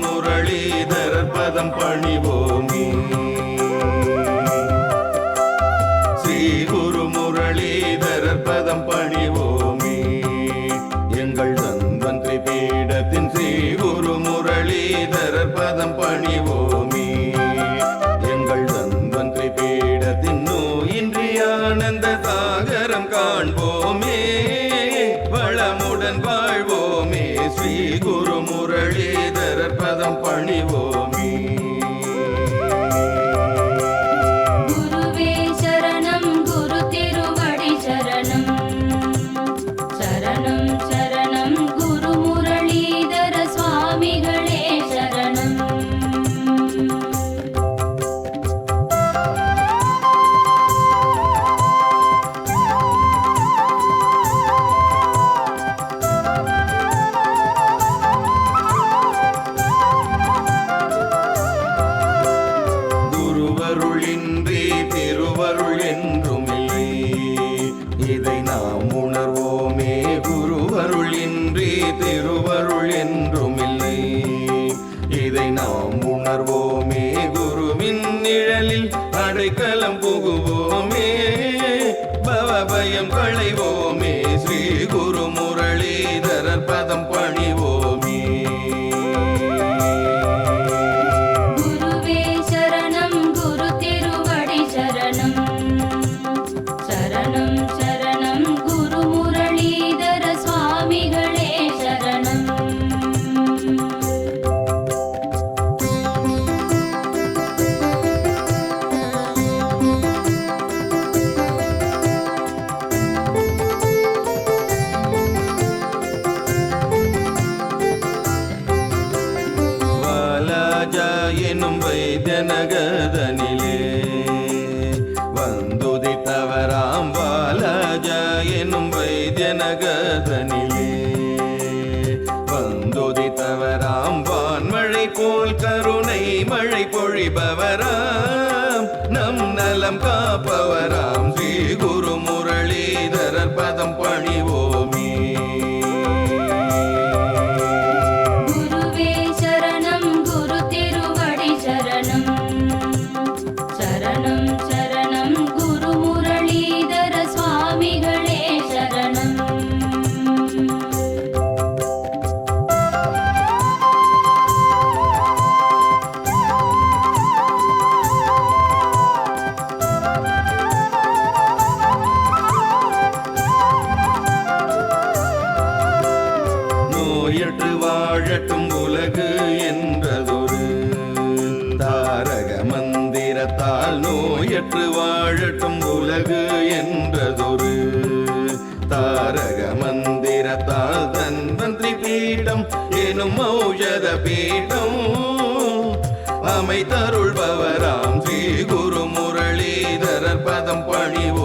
முரளிதரர் பதம் பணிவோமே. ஸ்ரீ குரு முரளிதரர் பதம் பணிவோமே. எங்கள் தன்வந்திரி பீடத்தின் ஸ்ரீ குரு முரளிதரர் பதம் பணிவோமே. எங்கள் தன்வந்திரி பீடத்தின் நோயின்றி ஆனந்த சாகரம் காண்போமே. வளமுடன் வாழ்வோமே. ஸ்ரீ குரு முரளிதரர் பதம் பணிவோமே. குருவே சரணம், குரு திருவடி சரணம். சரணம் சரணம் குரு முரளிதர சுவாமிகளே சரணம். குருவருளின்றி திருவருள் என்றுமில்லை. இதை நாம் உணர்வோமே. குருவருளின்றி திருவருள் என்றுமில்லை. இதை நாம் உணர்வோமே. குருவின் நிழலில் அடைக்கலம் புகுவோமே. பவபயம் களைவோமே. ஸ்ரீ குரு முரளிதரர் பதம் பணிவோமே. குருவே சரணம், குரு திருவடி சரணம். சரணம் சரணம் குரு முரளிதர சுவாமிகளே சரணம். வாலாஜா எனும் வைத்தியநகதனிலே வந்துதித்தவராம். வாலாஜா எனும் வைத்தியநகதனிலே வந்துதித்தவராம். வான்மழை போல் கருணை மழை பொழிபவராம். நம் நலம் காப்பவராம். ஸ்ரீ குரு முரளிதரர் பதம் பணிவோமே. குருவே சரணம், குரு திருவடி சரணம். சரணம் சரணம் குரு முரளிதர சுவாமிகளே சரணம். நோயற்று வாழட்டும் உலகு என்றதொரு தாரக மந்திரத்தால். நோயற்று வாழட்டும் உலகு என்றதொரு தாரக மந்திரத்தால். தன்வந்திரி பீடம் எனும் ஔஷத பீடம் அமைத்தருள்பவராம். ஸ்ரீ குரு முரளிதரர் பதம் பணிவோமே.